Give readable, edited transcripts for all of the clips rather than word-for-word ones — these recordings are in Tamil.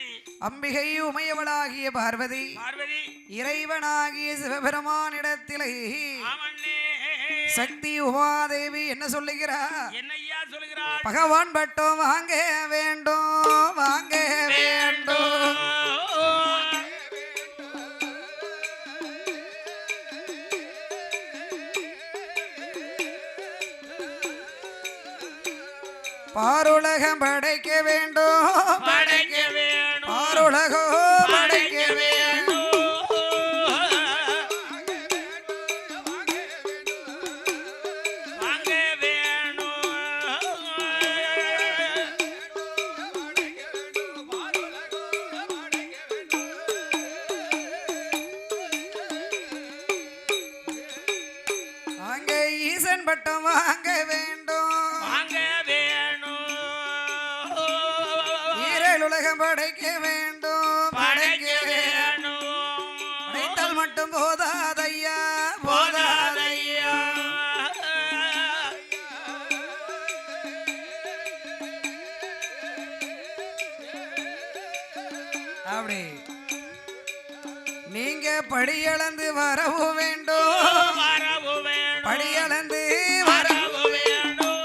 அம்பிகை உமையவளாகிய பார்வதி இறைவனாகிய சிவபெருமானிடத்திலே சக்தி உமாதேவி என்ன சொல்லுகிறார்? பகவான் பட்டம் வாங்க வேண்டும், வாங்க வேண்டும். பாருலகம் படைக்க வேண்டும், படைக்க வேண்டும். பாருலகம் படைக்க வேண்டும், வாங்க வேண்டும். அங்கே ஈசன் பட்டம் வாங்க வேண்டும், உலகம் படைக்க வேண்டும், படைக்க வேண்டும். படைத்தால் மட்டும் போதாதையா, போதாதையா. அப்படி நீங்க படியளந்து வரவும் வேண்டும், படியளந்து வரவும் வேண்டும்.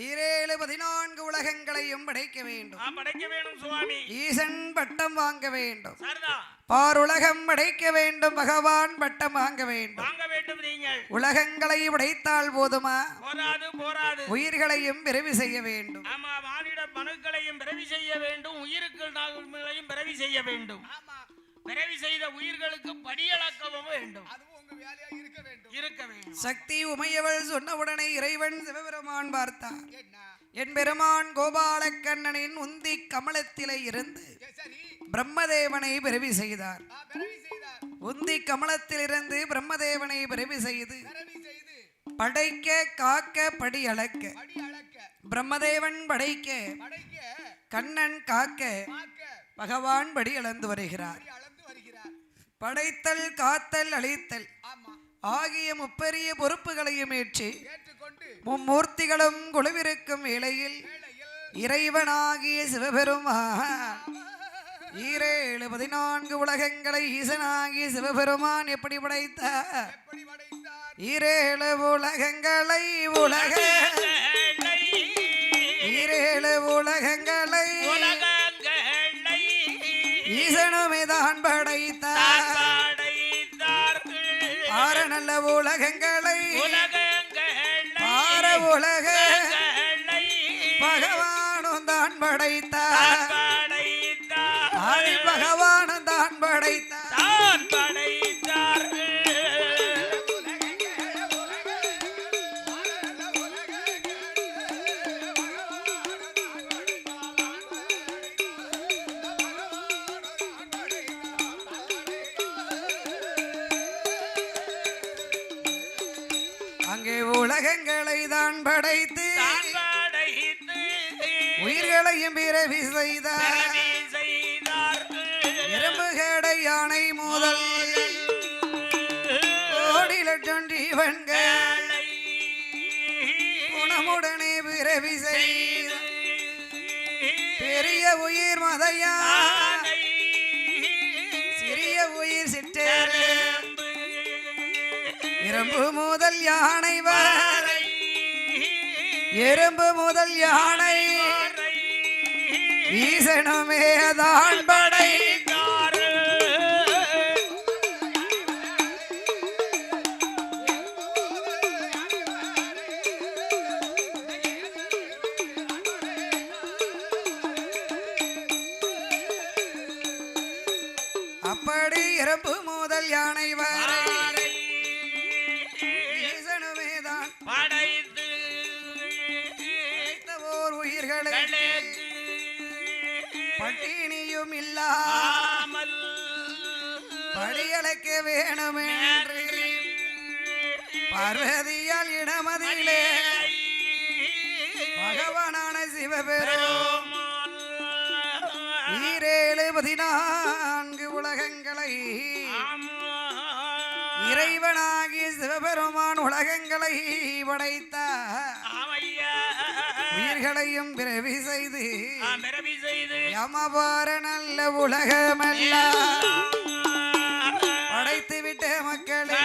ஈரேழு 14 உலகங்களையும் படைக்க வேண்டும், படைக்க வேண்டும் சுவாமி. ஈசன் பட்டம் வாங்க வேண்டும், பாருலகம் படைக்க வேண்டும். பகவான் பட்டம் வாங்க வேண்டும், வாங்க வேண்டும். நீங்கள் உலகங்களை உடைத்தால் போதுமா? போராது, போராது. உயிர்களையும் பிறவி செய்ய வேண்டும். ஆமா, மானிட மனுக்களையும் பிறவி செய்ய வேண்டும், உயிருக்களையும் பிறவி செய்ய வேண்டும். ஆமா, பிறவி செய்த உயிர்களுக்கு படியளக்கவும் வேண்டும். இருக்க வேண்டும். சக்தி உமையவள் சொன்னவுடனே இறைவன் சிவபெருமான் பார்த்தார். என் பெருமான் கோபாலக்கண்ணனின் உந்தி கமலத்திலே இருந்து பிரம்மதேவனை பிறவி செய்தார். உந்தி கமலத்திலிருந்து பிரம்மதேவனை பிறவி செய்து படைக்க காக்க படி அளக்க. பிரம்மதேவன் படைக்க, கண்ணன் காக்க, பகவான் படி அளந்து வருகிறார். படைத்தல், காத்தல், அழித்தல் ஆகிய முப்பெரிய பொறுப்புகளையும் ஏற்றி மும்மூர்த்திகளும் குழுவிருக்கும் வேளையில் இறைவனாகிய சிவபெருமான் ஈரேழு 14 உலகங்களை ஈசனாகிய சிவபெருமான் எப்படி படைத்தார்? ஈரேழு உலகங்களை ஈரேழு உலகங்களை ஈசனுமே தான் படைத்தார். ஆறு நல்ல உலகங்களை ஆறு உலக பகவானும் தான் படைத்தார். ஆதி பகவானும் தான் படைத்தார். அங்கே உலகங்களை தான் படைத்து உயிர்களையும் பிறவி செய்தார். எறும்பு கடை யானை முதல் கோடி லட்சம் ஜீவன்கள் குணமுடனே பிறவி செய்த பெரிய உயிர் மதையா, சிறிய உயிர் சிற்றேறு. எறும்பு முதல் யானை வரை, எறும்பு முதல் யானை ஈசனுமே தான் படைத்தார். அப்படி எறும்பு முதல் யானை வரை ஈசனுமே தான் படைத்து ஓர் உயிர்களை பட்டினியும் இல்லாமல் படியளக்க வேணுமென்று பார்வதியால் இடமதிலே சிவபெருமான் ஈரேழு 14 உலகங்களை இறைவனாகி சிவபெருமான் உலகங்களை படைத்தார். உயிர்களையும் பிறவி செய்து யமபார நல்ல உலகமெல்லாம் படைத்து விட்ட மக்களே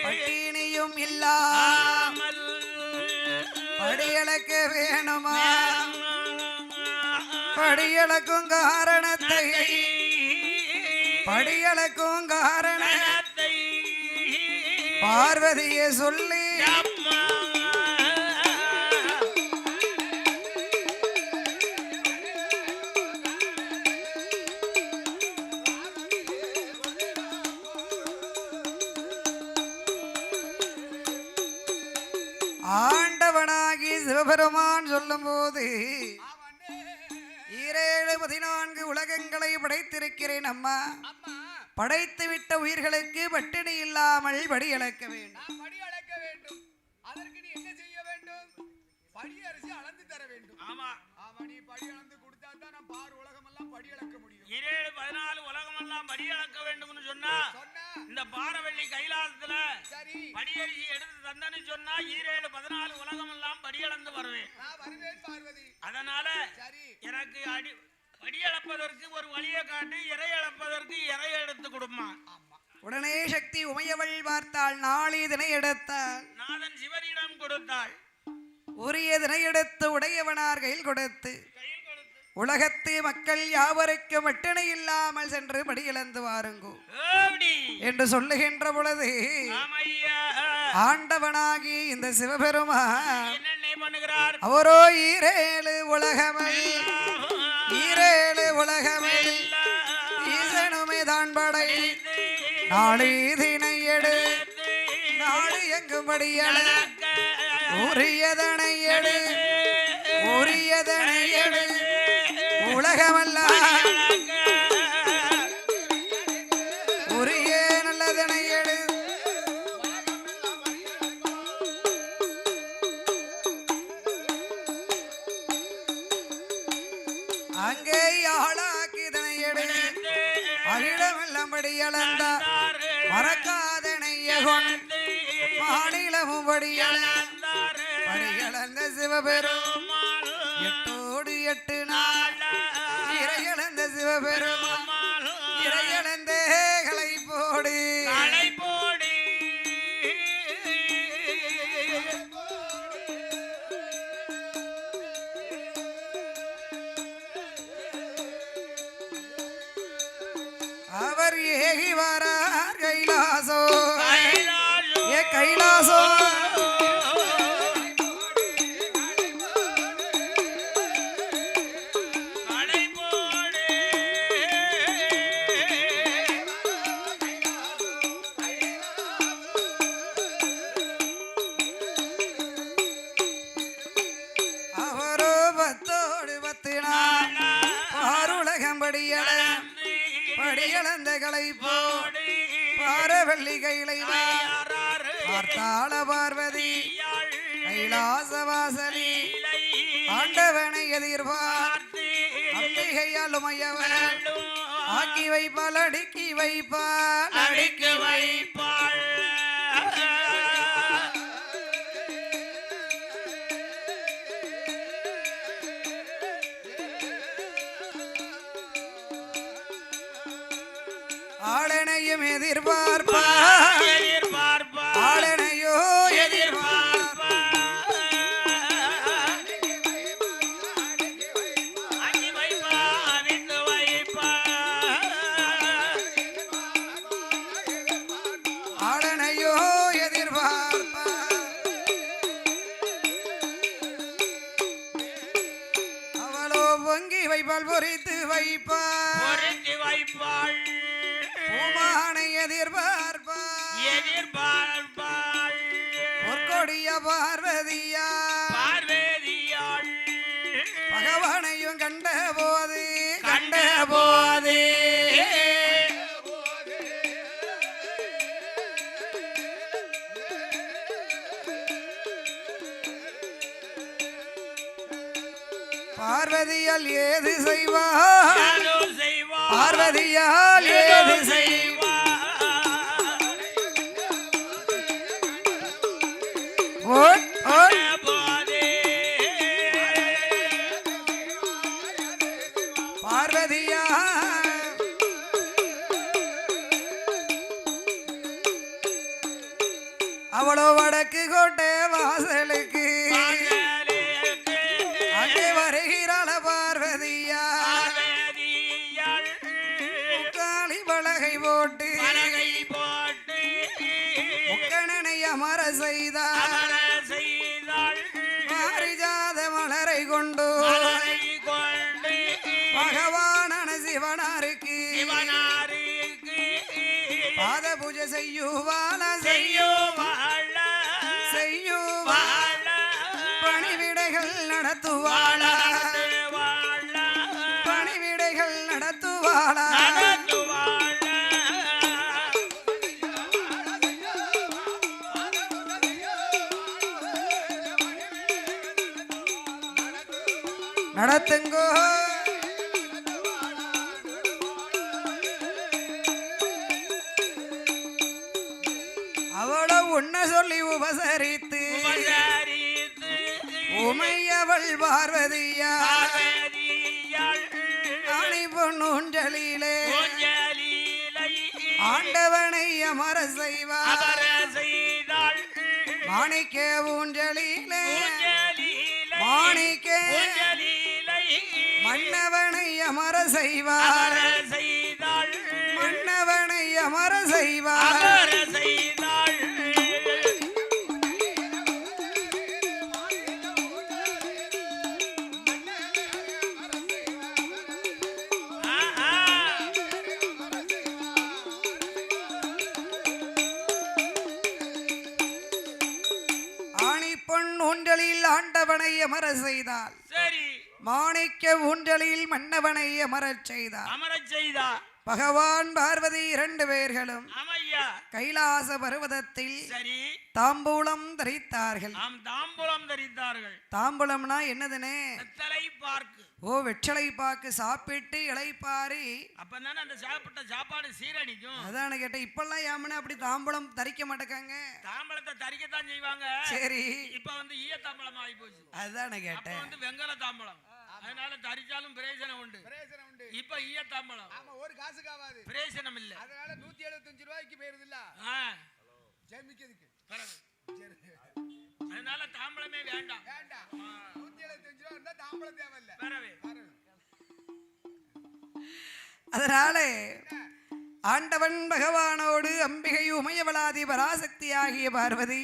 பட்டினியும் இல்லாமல் படியளக்க வேணுமா? படியளக்கும் காரணத்தை படியளக்கும் காரணத்தை பார்வதியை சொல்லி ஆண்டவனாகி சிவபெருமான் சொல்லும் போது 14 உலகங்களை படைத்திருக்கிறேன் அம்மா. படைத்து விட்ட உயிர்களுக்கு பட்டினி இல்லாமல் படி அளக்க வேண்டும். அதற்கு நீ என்ன செய்ய வேண்டும்? படி அரிசி அளந்து தர வேண்டும். ஆமா ஆமா, நீ படி அளந்து கொடுத்தா தான் நான் பார் உலகம் எல்லாம் படி அளக்க முடியும். 14 உலகம் எல்லாம் படி அளக்க வேண்டும்னு சொன்னா இந்த பாரவள்ளி கைலாசத்துல சரி படி அரிசி எடுத்து தந்தன்னு சொன்னா 14 உலகம் எல்லாம் படி அளந்து வருவேன். நான் வருவேன் பார்வதி. அதனால சரி எனக்கு படி அளப்பதற்கு ஒரு வழியை காட்டி இறை அளப்பதற்கு இறை எடுத்து கொடுமா. உடனே சக்தி உமையவள் பார்த்தாள். நாளிதனை எடுத்தாள். நாதன் சிவனிடம் கொடுத்தாள். உரியதனை எடுத்து உடையவனார் கையில் கொடுத்து உலகத்து மக்கள் யாவருக்கும் வட்டினை இல்லாமல் சென்று படி இழந்து வாருங்கோ என்று சொல்லுகின்ற பொழுது ஆண்டவனாகி இந்த சிவபெருமான் அவரோ 7 உலகமல் 7 உலகமல் ஈசனுமே தான் படை நாளிதினை எடு நாடு எங்கும்படி உரியதனை எடு உரியதனை எடு உலகமல்ல உரிய நல்லதனை எடு அங்கே ஆளாக்கிதனை எடு அகிடமெல்லாம்படி அளந்தார் மறக்காதனைய கொண்டு மாநிலமும் படிகளந்த சிவபெருமான் 8 8 நாள் இறையளந்த சிவபெருமான் இறையளந்த களை போடு அவர் ஏகி வரார் கைலாசோ ஏ கைலாசோ அவரோ 10 10 நாள் பாருலகம் படியளந்த களை போடி பாரவள்ளி கைலை பார்த்தாள பார்வதி கைலாச வாசலி ஆண்டவனை எதிர்பார்த்து அம்பிகையால் உமையவன் ஆக்கி வைப்பாள் அடுக்கி வைப்பாள் அடுக்கி வைப்பாள். ஆளனையும் எதிர்பார்ப்பார் ஆளனையோ எதிர்பார்ப்பார் ஆளனையோ எதிர்பார்ப்பார் அவளோ பொங்கி வைப்பாள் பொறித்து வைப்பாள் பூமானை எதிர்பார்ப்பாள் பொற்கொடிய பார்வதியாள் பகவானையும் கண்ட போது பார்வதியால் ஏது செய்வார் பார்வதியால் ஏது செய்வார் ஓட் ஓட் பார்வதியா அவளோ வடக்கு கோட்டை வாசலுக்கு அங்கே வருகிறாள பார்வதியா காளி பலகை போட்டு முக்கணனை அமர செய்தார் பாரிஜாத மலரை கொண்டு பகவான சிவனாருக்கு பாத பூஜை செய்யுவாள செய்யுவாள பணிவிடைகள் நடத்துவாள பணிவிடைகள் நடத்துவாள நடத்துங்கோ அவளோ உன்ன சொல்லி உபசரித்து உமையவள் பார்வதியா அணி பொன்னூஞ்சலிலே ஆண்டவனை அமர செய்வார் மாணிக்க ஊஞ்சலிலே மாணிக்க மன்னவனை அமர செய்வார் மன்னவனை அமர செய்வார் ஆணி பொன் ஊஞ்சலில் ஆண்டவனை அமர செய்தாள் மாணிக்க ஊஞ்சலில் மன்னவனை அமரச் செய்தார் பகவான் பார்வதி இரண்டு பேர்களும் கைலாச பர்வதத்தில் தாம்பூலம் தரித்தார்கள் தாம்பூலம்னா என்னதுனே ஓ வெற்றலை பாக்கு சாப்பிட்டு இளைப்பாரி அப்பதானே அந்த சாப்பிட்ட சாப்பாடு சீரடிக்கும். அதான கேட்டேன். இப்பெல்லாம் யாமனே அப்படி தாம்பூலம் தரிக்க மாட்டேங்க. தாம்பூலத்தை தரிக்கத்தான் செய்வாங்க. சரி, இப்ப வந்து ஈய தாம்பூலம் ஆகி போச்சு. அதான கேட்டேன். வந்து வெங்கல தாம்பூலம், அதனால தரிச்சாலும் பிரயோஜனம் உண்டு. இப்ப ஈய தாம்பூலம் ஆமா, ஒரு காசுக்கு ஆகாது, பிரயோஜனம் இல்ல. அதனால 175 ரூபாய்க்கு போயிருது இல்ல ஜெமிக்கிறதுக்கு. அதனால தாம்பூலமே வேண்டாம். 175 ரூபாய் இருந்தா தாம்பூலம் தேவையில்ல. அதனால ஆண்டவன் பகவானோடு அம்பிகை உமையவளாதி பராசக்தி ஆகிய பார்வதி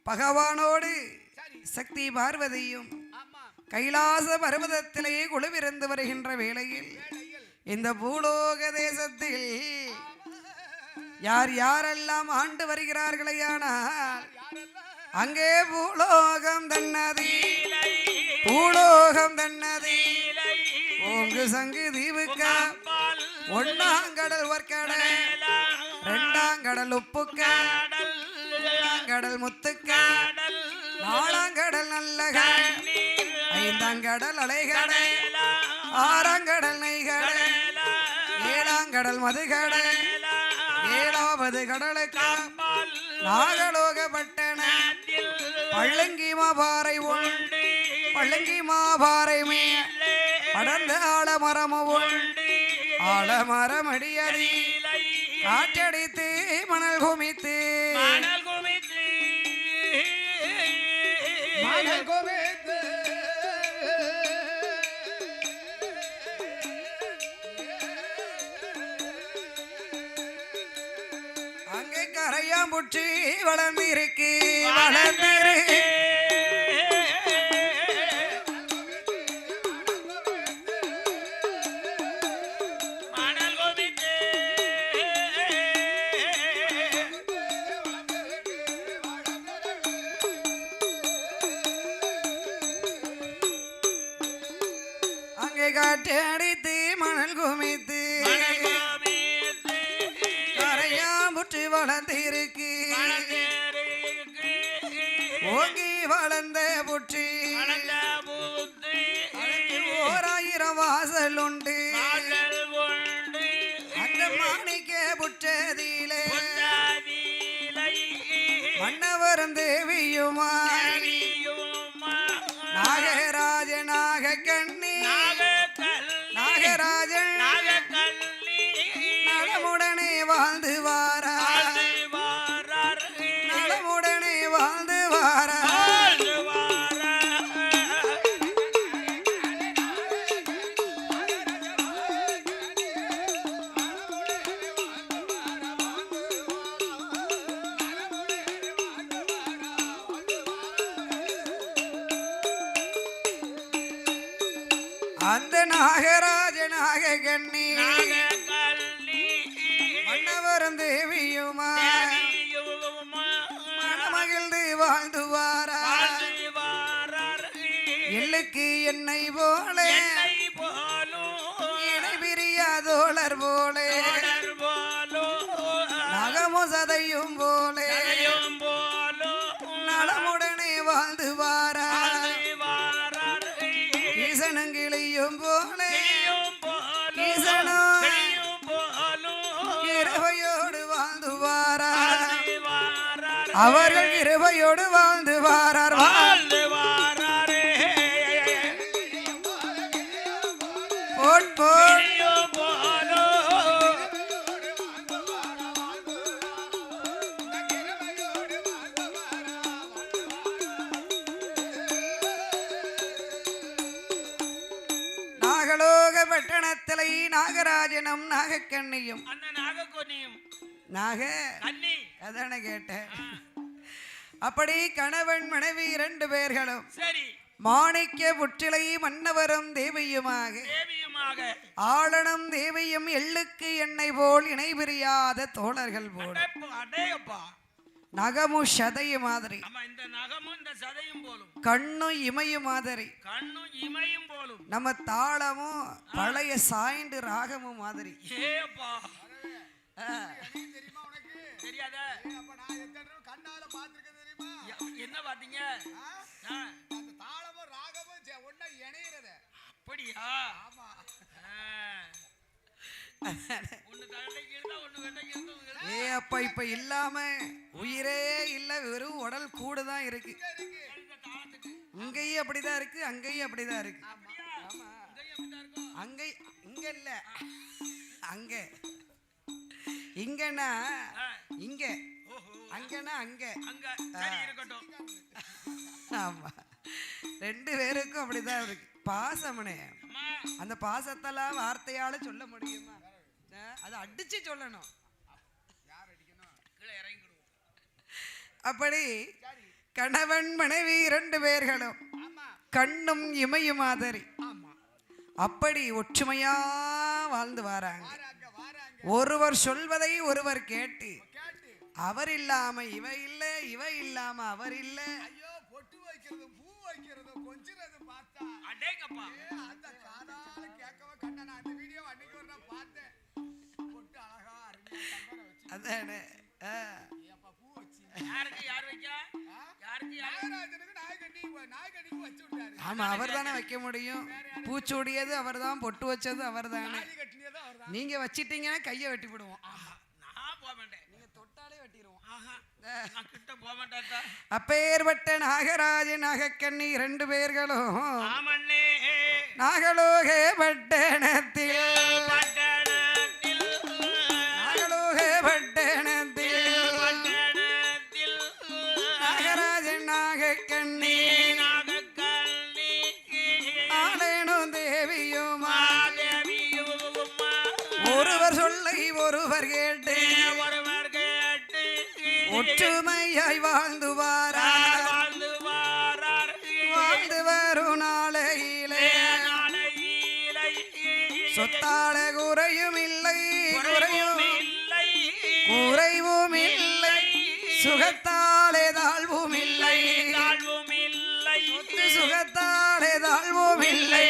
பகவானோடு சக்தி பார்வதியும் கைலாச பர்வதத்திலேயே குழுவிருந்து வருகின்ற வேளையில் இந்த பூலோக தேசத்தில் யார் யாரெல்லாம் ஆண்டு வருகிறார்களேயானால் அங்கே பூலோகம் தன்னதி பூலோகம் தன்னதி ஓங்கு சங்கு தீவுக்கா ஒன்னாங்கடல் ஒர்க்கடல் ரெண்டாங்கடல் உப்புக்கடல் கடல் முத்துக்கடல் நாலாங்கடல் நல்லகடல் ஐந்தாங்கடல் அலைகடல் ஆறாங்கடல் நெய்கடல் ஏழாங்கடல் மதுகடல் ஏழாவது கடலுக்கு நாகலோகப்பட்டன பள்ளங்கி மாபாறை உண்டு பள்ளங்கி மாபாறை மே படர்ந்த ஆலமரமும் உண்டு ஆலமரம் அடியடி காற்றடித்து மணல் குமித்து மணல் கோவித்து அங்கே கரையாம்புற்றி வளர்ந்திருக்கு வளர்ந்திருக்கு காற்றடித்து மணல் குமித்து கரையாம்புற்றி வளர்ந்திருக்கு ஓங்கி வளர்ந்த புற்றி வாசல் உண்டு அந்த மாணிக்க புற்றதிலே மன்னவரும் தேவியுமா நாகராஜனாக கண்ணி நாகராஜன் நலமுடனே வாழ்ந்து வாரா நலமுடனே வாழ்ந்து வாரா அந்த நாகராஜனாக கண்ணி மன்னவரும் தேவியுமா மனமகிழ்ந்து வாழ்ந்து வாரா எல்லுக்கு என்னை போல இணை பிரியாதோழர் போல நகமு சதையும் போல நலமுடனே வாழ்ந்து வாரா ஈசனங்கிளியும் போல ஈசனும் கிருபையோடு வாழ்ந்து வாரா அவர்கள் கிருபையோடு வாழ்ந்து வாரார் போட் போட் நாகலோக பட்டணத்திலே நாகராஜனும் நாகக்கண்ணியும் அந்த நாகக்கண்ணியும் நாக கண்ணி அதான கேட்டேன் அப்படி கணவன் மனைவி 2 பேர்களும் சரி மாணிக்க புற்றிலை மன்னவரும் தேவியுமாக ஆளனும் தேவியும் எள்ளுக்கு எண்ணெய் போல் இணை பிரியாத தோழர்கள் போல் நகமும் சதையும் மாதிரி இந்த நகமும் இந்த சதையும் போலும் கண்ணும் இமையும் மாதிரி கண்ணும் இமையும் போலும் நம்ம தாளமும் பழைய சாய்ந்து ராகமும் மாதிரி ஏப்பா தெரியுமா உனக்கு தெரியாத அப்ப நான் எத்தனை தடவை கண்ணால பாத்துருக்கேன் தெரியுமா என்ன பாத்தீங்க அந்த தாளமும் ராகமும் ஒண்ணா இணையறது அப்படியா ஆமா ஒண்ணு தலைக்கு இருந்தா ஒண்ணு வெண்டைக்கு இருந்தா ஏ அப்பா இப்ப இல்லாம உயிரே இல்ல வெறும் உடல் கூட தான் இருக்கு இங்கேயும் அப்படிதான் இருக்கு அங்கேயும் அப்படிதான் இருக்கு அங்க இங்க இல்ல அங்க இங்கன்னா இங்க அங்கன்னா அங்க அங்க சரி இருக்கட்டும் ஆமா 2 பேருக்கும் அப்படிதான் இருக்கு பாசமனே அந்த பாசத்தெல்லாம் வார்த்தையால சொல்ல முடியுமா அதை அடிச்சு சொல்லணும் அப்படி கணவன் மனைவி 2 பேர்களும் கண்ணும் இமையும் மாதிரி அப்படி ஒற்றுமையா வாழ்ந்து வராங்க ஒருவர் சொல்வதை ஒருவர் கேட்டு அவர் இல்லாம இவ இல்ல இவ இல்லாம அவர் இல்ல ஐயோ பொட்டு வைக்கிறது பூ வைக்கிறது கொஞ்சிறது பார்த்தா அடேங்கப்பா அந்த காதால கேட்கவே கண்ணா நான் அந்த வீடியோ அன்னைக்கு ஒரு நான் பார்த்தேன் பொட்டு அழகா அருமையா கண்ணால வச்சு அதானே ஏப்பா பூ வச்சு யாருக்கு யார் வைக்க யாருக்கு நாகராஜனுக்கு நாயகனிக்கு வச்சு விட்டாரு ஆமா அவர் தானே வைக்க முடியும் பூச்சூடியது அவர் தான் பொட்டு வச்சது அவர் தானே தாலி கட்டினது அவர்தான் நீங்க வச்சிட்டீங்கன்னா கையை வெட்டி விடுவோம் நான் போக மாட்டேன் நீங்க தொட்டாலே வெட்டிடுவோம் நான் கிட்ட போக மாட்டேன் அப்பேற்பட்ட நாகராஜன் நாகக்கண்ணி 2 பேர்களும் ஆமண்ணே நாகலோக பட்டணத்தில் நாகலோக பட்டணத்தில் நாகராஜன் நாகக்கண்ணி ஆளேனும் தேவியுமா ஒருவர் சொல்லை ஒருவர் கேட்டு ஒற்றுமையாய் வாழ்ந்து வாரார் வாழ்ந்து வரும் நாளையிலே சொத்தால குறையும் இல்லை குறைவும் இல்லை சுகத்தாலே தாழ்வும் இல்லை சுகத்தாலே தாழ்வும் இல்லை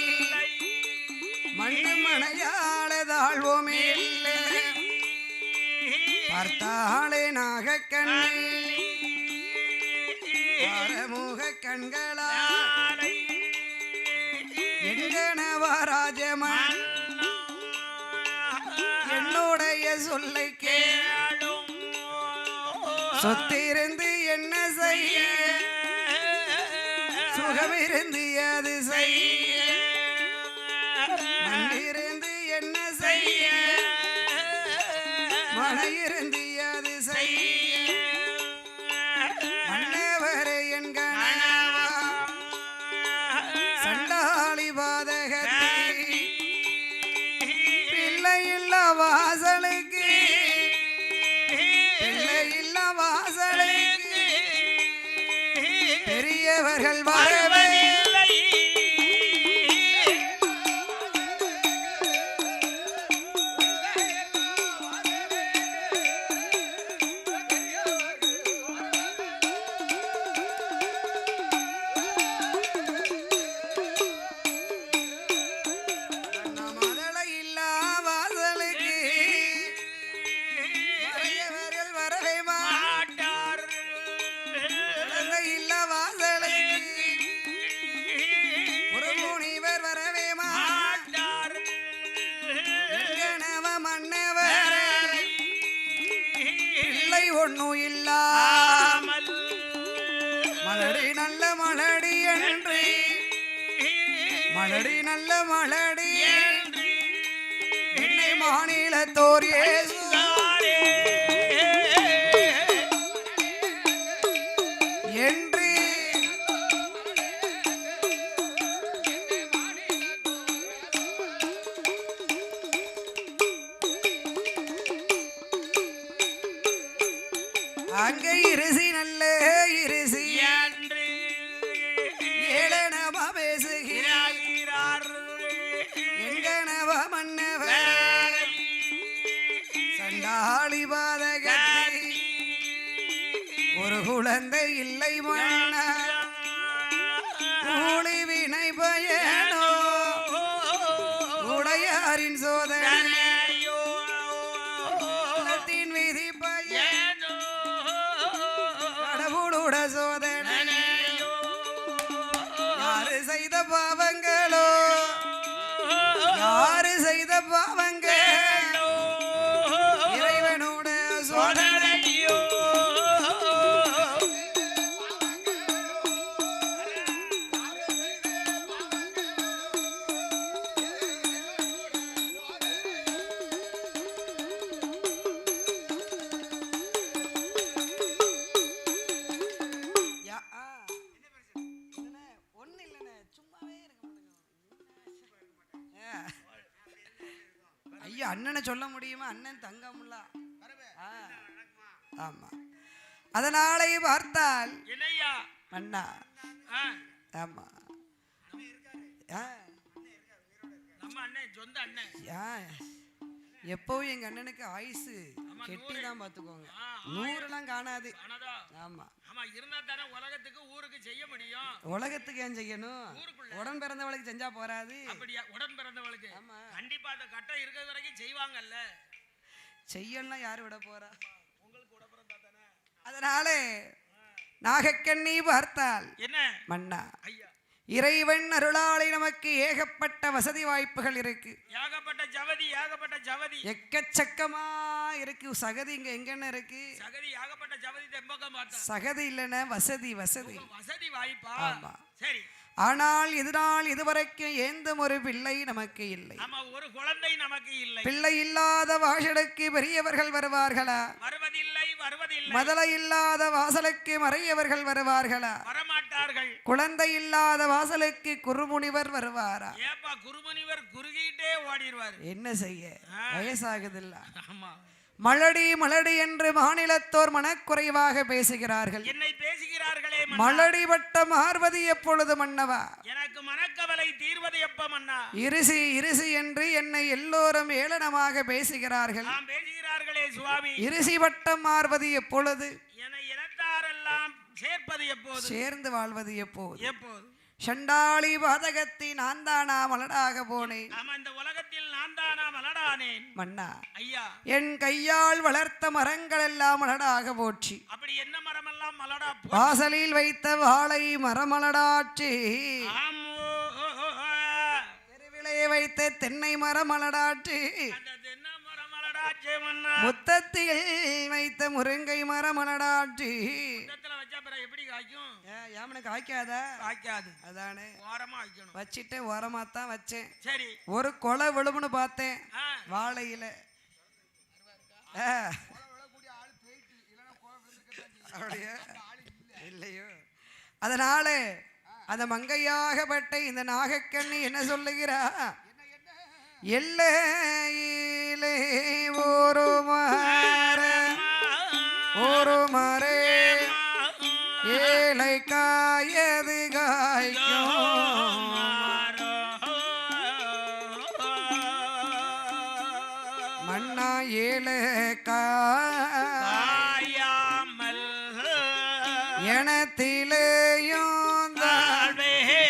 இல்லை மண்ணு மனையாள தாழ்வோம் இல்லை பார்த்தாளே நாகக்கண்ணி ஆரமுக கண்களா எங்கனவராஜமன் என்னுடைய சொல்லை கேளும் சொத்திருந்து என்ன செய்ய சுகமிருந்து அது செய்ய மண்ணிருந்து என்ன செய்ய மழையிருந்து அது செய்ய மன்னவரே என் கணவா சண்டாளி பாதகத்தை பிள்ளை இல்ல வாசலுக்கு பிள்ளை இல்ல வாசலுக்கு பெரியவர்கள் வரவே ஒன்னும் இல்லாமல் மலடி நல்ல மலடி என்று மலடி நல்ல மலடி என்னை மாநிலத்தோர் என்று அங்கே இருசி நல்ல இருசி என்று ஏளனமா பேசுகிறார் எங்கனவ மன்னவர் சண்டாளி பாதகத்தை ஒரு குழந்தை இல்லை மன்ன ஊழி வினை பயனோ உடையாரின் சோதனை விதி பயனோ கடவுளுட சோதனை யாரு செய்த பாவங்களோ யாரு செய்த பாவங்களோ இறைவனோட சோதனையோ ஐயா அண்ணனை சொல்ல முடியுமா? அண்ணன் தங்கம்ல. ஆமா, அதனாலே பார்த்தால் அண்ணா ஆமா எப்பவும் எங்க அண்ணனுக்கு ஆயுசு கெட்டிதான் பாத்துக்கோங்க, 100 காணாது. ஆமா, உலகத்துக்கு ஊருக்கு செய்ய முடியும். உலகத்துக்கு ஏன் செய்யணும்? உடன் பிறந்தவளுக்கு செஞ்சா போறாது. அப்படியா? உடன் பிறந்தவளுக்கு கண்டிப்பா அந்த கட்டம் இருக்கிற வரைக்கும் செய்வாங்கல்ல. செய்யலாம், யாரு விட போறா? உங்களுக்கு விட பிறந்தா தானே. அதனாலே நாகக்கண்ணி பார்த்தால் என்ன மன்னா ஐயா, இறைவன் அருளாளை நமக்கு ஏகப்பட்ட வசதி வாய்ப்புகள் இருக்கு. ஏகப்பட்ட ஜவதி, ஏகப்பட்ட ஜவதி எக்கச்சக்கமா இருக்கு. சகதி இங்க எங்கன்னு இருக்கு? சகதி ஏகப்பட்ட ஜவதி தெம்பகம் பார்த்தா. சகதி இல்லைன்னா வசதி, வசதி வசதி வாய்ப்பா. ஆமா சரி. ஆனால் இதனால் இதுவரைக்கும் எந்த ஒரு பிள்ளை நமக்கு இல்லை. ஆமா, ஒரு குழந்தை நமக்கு இல்லை. பிள்ளை இல்லாத வாசலுக்கு பெரியவர்கள் வருவார்களா? வருவதில்லை, வருவதில்லை. மதலை இல்லாத வாசலுக்கு மறையவர்கள் வருவார்களா? வரமாட்டார்கள். குழந்தை இல்லாத வாசலுக்கு குருமுனிவர் வருவாரா? ஏப்பா, குருமுனிவர் குறுகிட்டே ஓடிடுவார். என்ன செய்ய, வயசாகுதில்ல. ஆமா, மலடி மலடி என்று மாநிலத்தோர் மனக்குறைவாக பேசுகிறார்கள். என்னை பேசுகிறார்களே. மலடி வட்டம் ஆர்வது எப்பொழுது மன்னவா? எனக்கு மனக்கவலை தீர்வது எப்ப மன்னா? இருசி இருசி என்று என்னை எல்லோரும் ஏளனமாக பேசுகிறார்கள். பேசுகிறார்களே சுவாமி. இருசி வட்டம் ஆர்வது எப்பொழுது? என்னை இனத்தாரெல்லாம் சேர்ப்பது எப்போது? சேர்ந்து வாழ்வது எப்போது? எப்போது? சண்டாளி பாதகத்தி நான் தானா மலடாக போனேன். ஆமா, இந்த உலகத்தில் நான் தானா மலடானேன். மன்னா, ஐயா, என் கையால் வளர்த்த மரங்கள் எல்லாம் மலடாக போச்சு. அப்படி என்ன மரமெல்லாம் மலடா வாசலில் வைத்த வாழை மரமலடாச்சு. தெருவிலே வைத்த தென்னை மரமலடாச்சு. முத்தத்தில் வைத்த முருங்கை மரமலடாச்சு. எப்படி காய்க்கும்? யாமனு காய்க்காதா? காய்க்காது. அதானே ஓரமா வைக்கணும். வச்சிட்டேன், ஓரமா தான் வச்சேன். சரி, ஒரு கொலை விழுமுன்னு பார்த்தேன் வாழையில. அப்படியே இல்லையோ? அதனால அந்த மங்கையாகப்பட்ட இந்த நாகக்கண்ணி என்ன சொல்லுகிறா? எல்லையிலே ஒரு மரே ஏழை காயது காய்க்கும். மண்ணா ஏழை காயாமல் எனத்திலேயும் தாழ்வேயானோ.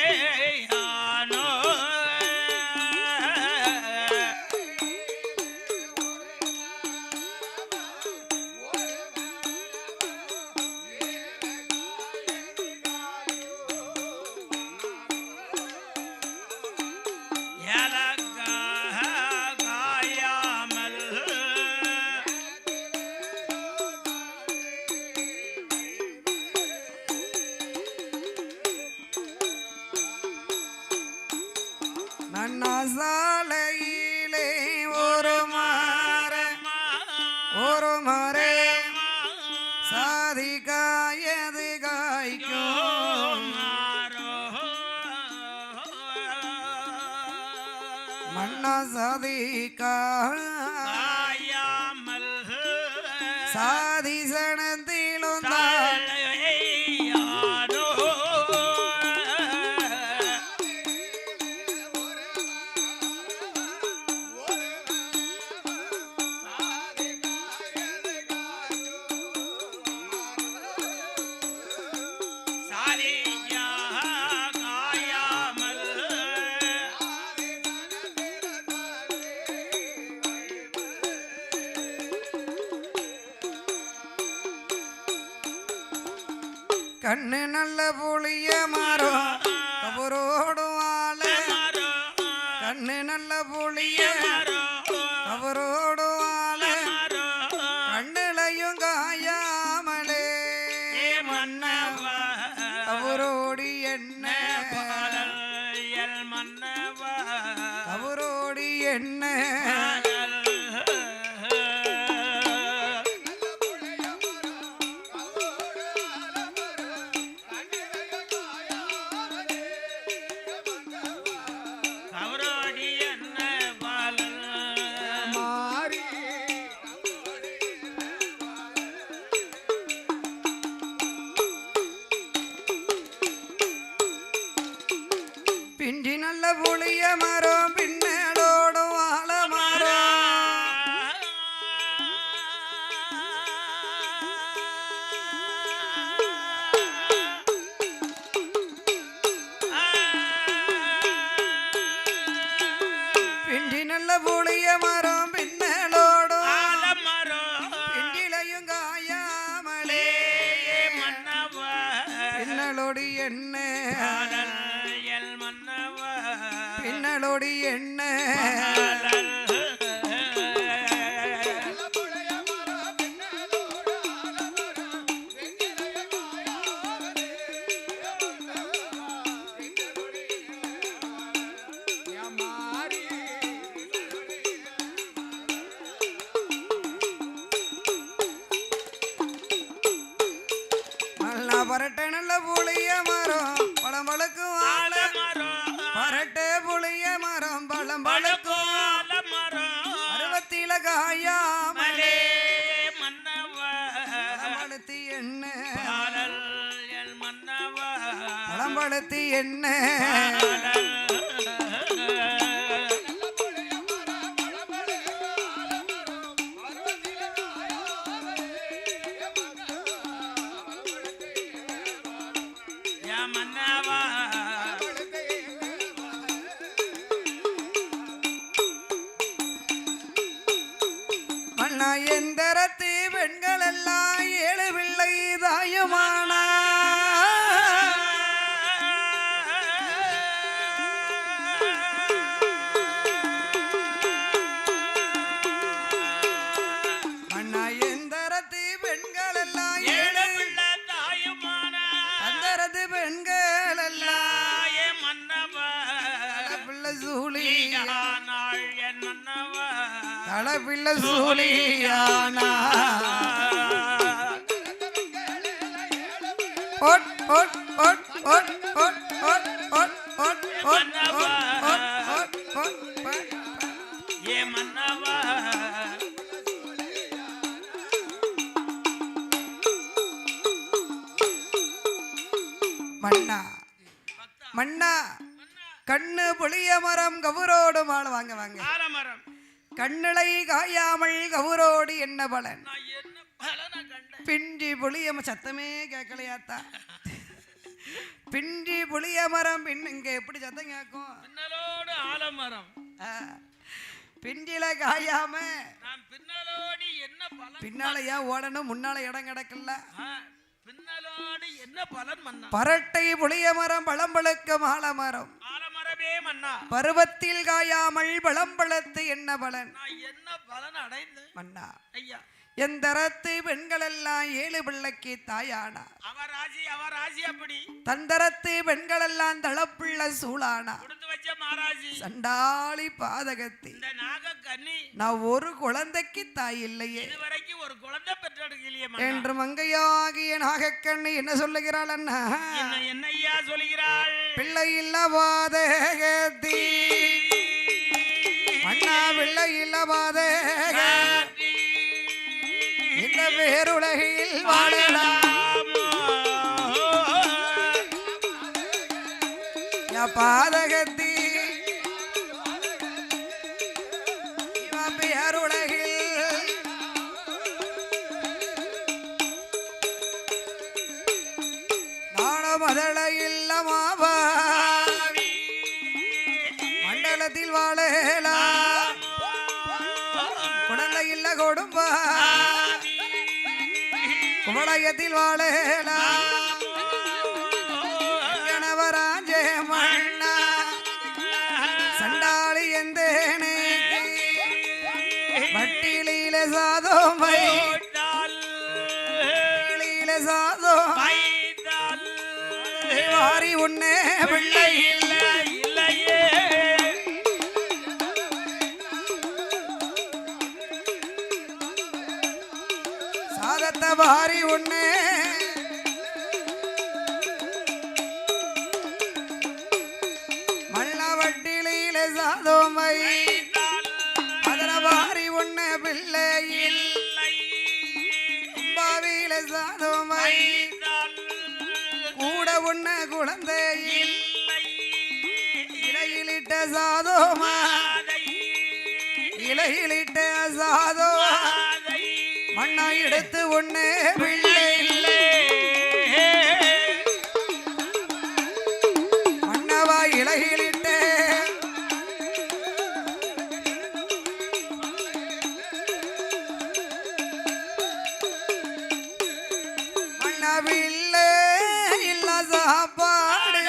நன்னா சாலையிலே ஒரு மரே சாதி காயது காய்க்கும். மன்னா சாதி காயாமல் சாதி சனத்திலும் தாழ்வேயானோ. கண்ணு நல்ல புளிய மரம் கபரோடு வாழ. கண்ணு நல்ல புளிய கபரோடு வாழ. கண்ணிலையும் காயாமலே மன்னவா கபரோடி என்ன கபரோடி என்ன. பிஞ்சி நல்ல புளிய மரம் பின்னலோடு வாழ மரம். பிஞ்சி நல்ல புளிய மரம் பின்னலோடு பிண்டிலையும் காயாமலே பின்னலோடு என்ன பின்னலோடு என்ன. நல்லா பரட்ட நல்ல புளிய மரம் பழம்பழுக்கும் ஆள பரட்ட புளிய மரம் பழம்பழுக்கும் அருவத்தில காயாமலே பழம்பழுத்தி என்ன பழம்பழுத்தி என்ன. மன்னவா மன்னா எந்தரத்து பெண்கள் எல்லாம் 7 பிள்ளை தாயுமானா மன்னா எந்தரத்து பெண்கள் எல்லாம் 7 பிள்ளை தாயுமானா அந்தரத்து பெண்கள் எல்லாம் மன்னவா பிள்ளை சூழியானாள் என் மன்னவா தளபிள்ளை சூழியானா ஓட் ஓட் ஓட் ஓட் ஓட் ஓட் ஓட் ஓட் ஓட் ஓட் ஓட் ஏ மன்னவா மன்னா மன்னா கண்ணு புளிய மரம் கவுரோடு மால வாங்க வாங்க ஆலமரம் கண்ணளை காயாமல் கவுரோடு என்ன பலன் நான் என்ன பலனை கண்டேன் பிஞ்சி புளிய சத்தமே கேட்கலையாத்தா பிஞ்சி புளிய மரம் இங்க எப்படி சத்தம் கேட்கும் பின்னலோடு ஆலமரம் பிஞ்சில காயாம நான் பின்னலோடு என்ன பலன் பின்னால ஏன் ஓடணும் முன்னால இடம் கிடக்கல பின்னலோடு என்ன பலன் மன்னா பரட்டை புளிய மரம் பழம்பழுக்கும் ஆலமரம் ஆலமரமே மன்னா பருவத்தில் காயாமல் பழம்பழத்து என்ன பலன் நான் என்ன பலன் அடைந்தேன் மன்னா ஐயா எந்தரத்து பெண்கள் எல்லாம் 7 பிள்ளைக்கு தாயானா அவர் ராசி அப்படி தந்தரத்து பெண்கள் எல்லாம் தளப்புள்ள சூளானா கொடுத்து வச்ச மாராஜி சண்டாளி பாதகத்தி இந்த நாக கன்னி நான் ஒரு குழந்தைக்கு தாய் இல்லையே இதுவரைக்கும் ஒரு குழந்தை பெற்றெடுக்கலையே என்று மங்கையாகிய நாகக்கண்ணி என்ன சொல்லுகிறாள் அண்ணா என்ன ஐயா சொல்கிறாள் பிள்ளை இல்ல பாதகத்தி அண்ணா பிள்ளை இல்ல பாதகத்தி இந்த வேறுலகில் வாழலாம் பாதகத்தி வேறுலகில் நாணமதள இல்லமாவா மண்டலத்தில் வாழலாம் குழந்தை இல்ல கொடும்பா குவளையத்தில் வாழலாம் கணவராஜே மண்ணா சண்டாளி எந்தேனே வட்டியில சாதோமை சாதோ வாரி உன்னே பிள்ளை இல்லையே சாதத்தை வாரி உன்னே மல்லவட்டியில சாதோமை அதன வாரி உன்ன பிள்ளை கும்பாவில சாதோமை கூட உன்ன குழந்தை இலையிலிட்ட சாதோமா இலையிலிட்ட சாதோ மண்ணா எடுத்து ஒண்ணு பிள்ளை மன்னவா இலையிலிட்ட மன்னவில்லை இல்ல சாப்பாடு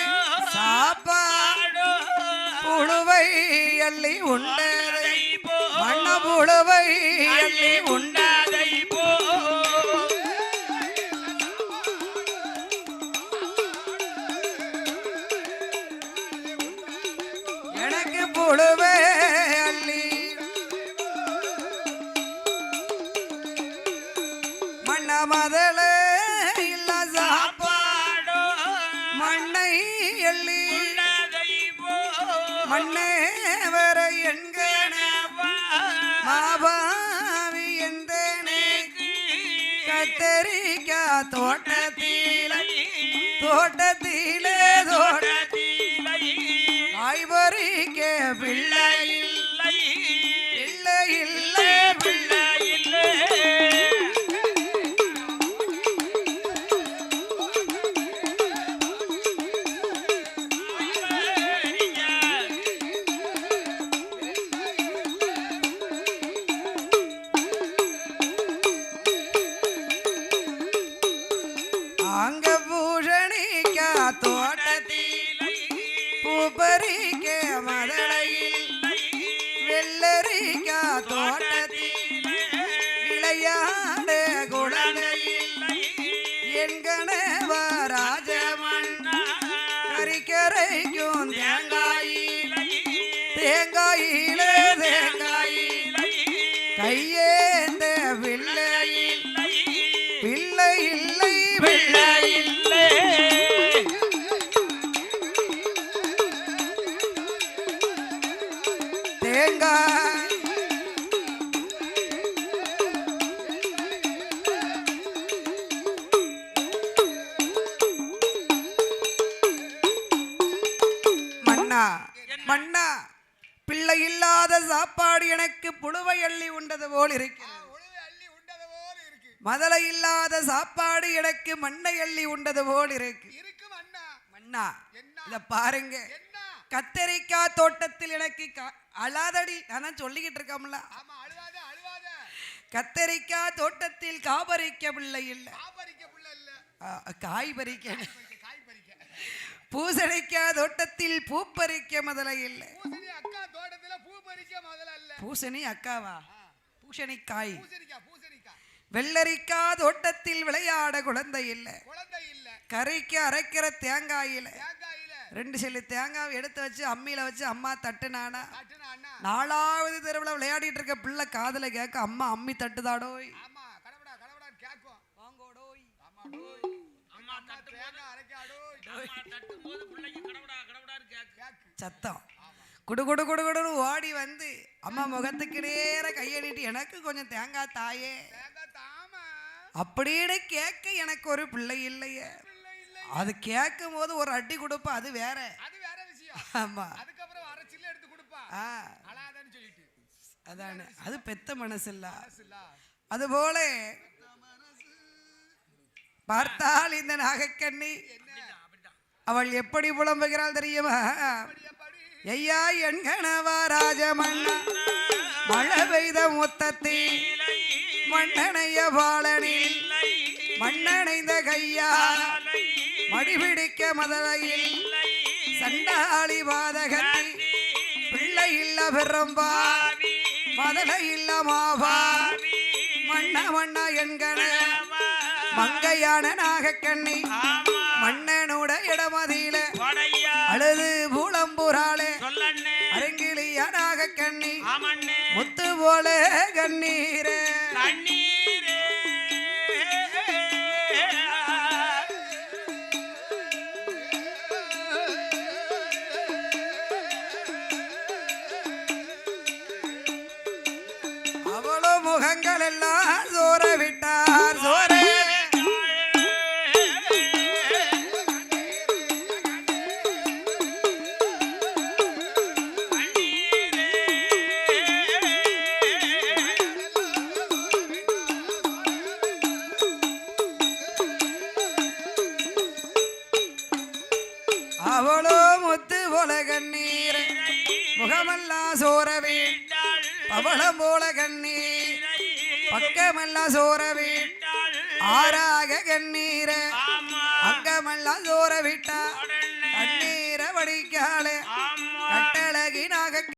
சாப்பாடு புழுவை அள்ளி உண்டதை மண்ண புழுவை அள்ளி உண்டதை எனக்கு புழுவை அள்ளி மண்ண மதள இல்ல சாப்பாடு மண்ணை எள்ளி மண்ணே வர என்கண மாபாவி எந்தனே கத்தரிக்கா தோட்டத்திலே தோட்டத்திலே காய்பறிக்க பிள்ளை பிள்ளை இல்லை பிள்ளை தோட்டத்தில் விளையாட குழந்தை என்கணவ ராஜமன்னா கரிக்கரைக்கும் தேங்காயிலே கையேந்த பிள்ளை இல்லை தேங்காய் மன்னா பிள்ளை இல்லாத சாப்பாடு எனக்கு புழுவை அள்ளி உண்டது போல் இருக்கிறது. மதலை இல்லாத சாப்பாடு எனக்கு மண்ணை அள்ளி உண்டது போல் இருக்கு. மன்னா இத பாருங்க, கத்தரிக்காய் தோட்டத்தில் எனக்கு அழாதடி நான் சொல்லிக்கிட்டு இருக்கோம்ல, கத்தரிக்காய் தோட்டத்தில் காபரிக்க பிள்ளை இல்ல, காய் பறிக்க. பூசணிக்காய் தோட்டத்தில் பூ பறிக்க முதலை இல்லை. பூசணி அக்காவா? பூசணிக்காய். வெள்ளரிக்காய் தோட்டத்தில் விளையாட குழந்தை இல்லை. கறிக்கு அரைக்கிற தேங்காயில 2 செல்லு தேங்காய் எடுத்து வச்சு அம்மியில வச்சு அம்மா தட்டுனானா 4வது தெருவில் விளையாடிட்டு இருக்க பிள்ளை காதல கேட்க அம்மா அம்மி தட்டுதாடோய் சத்தம் குடு குடு குடு குடுன்னு ஓடி வந்து அம்மா முகத்துக்கு நேர கையை நீட்டி எனக்கு கொஞ்சம் தேங்காய் தாயே அப்படின்னு கேட்க எனக்கு ஒரு பிள்ளை இல்லையே. அது கேட்கும் போது ஒரு அடி கொடுப்பா, அது வேற விஷயம். ஆமா, அதானே, அது பெத்த மனசு இல்ல. அதுபோல பார்த்தால் இந்த நாகக்கண்ணி அவள் எப்படி புலம்புகிறாள் தெரியுமா? ஐயா என் கணவா ராஜமன்னா மழை பெய்த முத்தத்தி மண்ணனைய பாலனில் மண்ணனைந்த கையா மடிபிடிக்க மதலையில் சண்டாளி பாதகத்தி பிள்ளை இல்ல பெரும்பா மதலை இல்ல மாவா மண்ண மண்ணா என்கண மங்கையான நாகக்கண்ணி மன்னனோட இடமதியில அழுது பூளம்பூராளே அரங்கிலியா நாகக்கண்ணி முத்து போல கண்ணீரே அவளோ முகங்கள் எல்லாம் சோர விட்டார் சோரே அவளோ முத்து போல கண்ணீர் முகமெல்லாம் சோரவே பவளம் போல கண்ணீர் பக்கமெல்லாம் சோரவே ஆறாக கண்ணீர் அங்கமெல்லாம் சோர விட்டா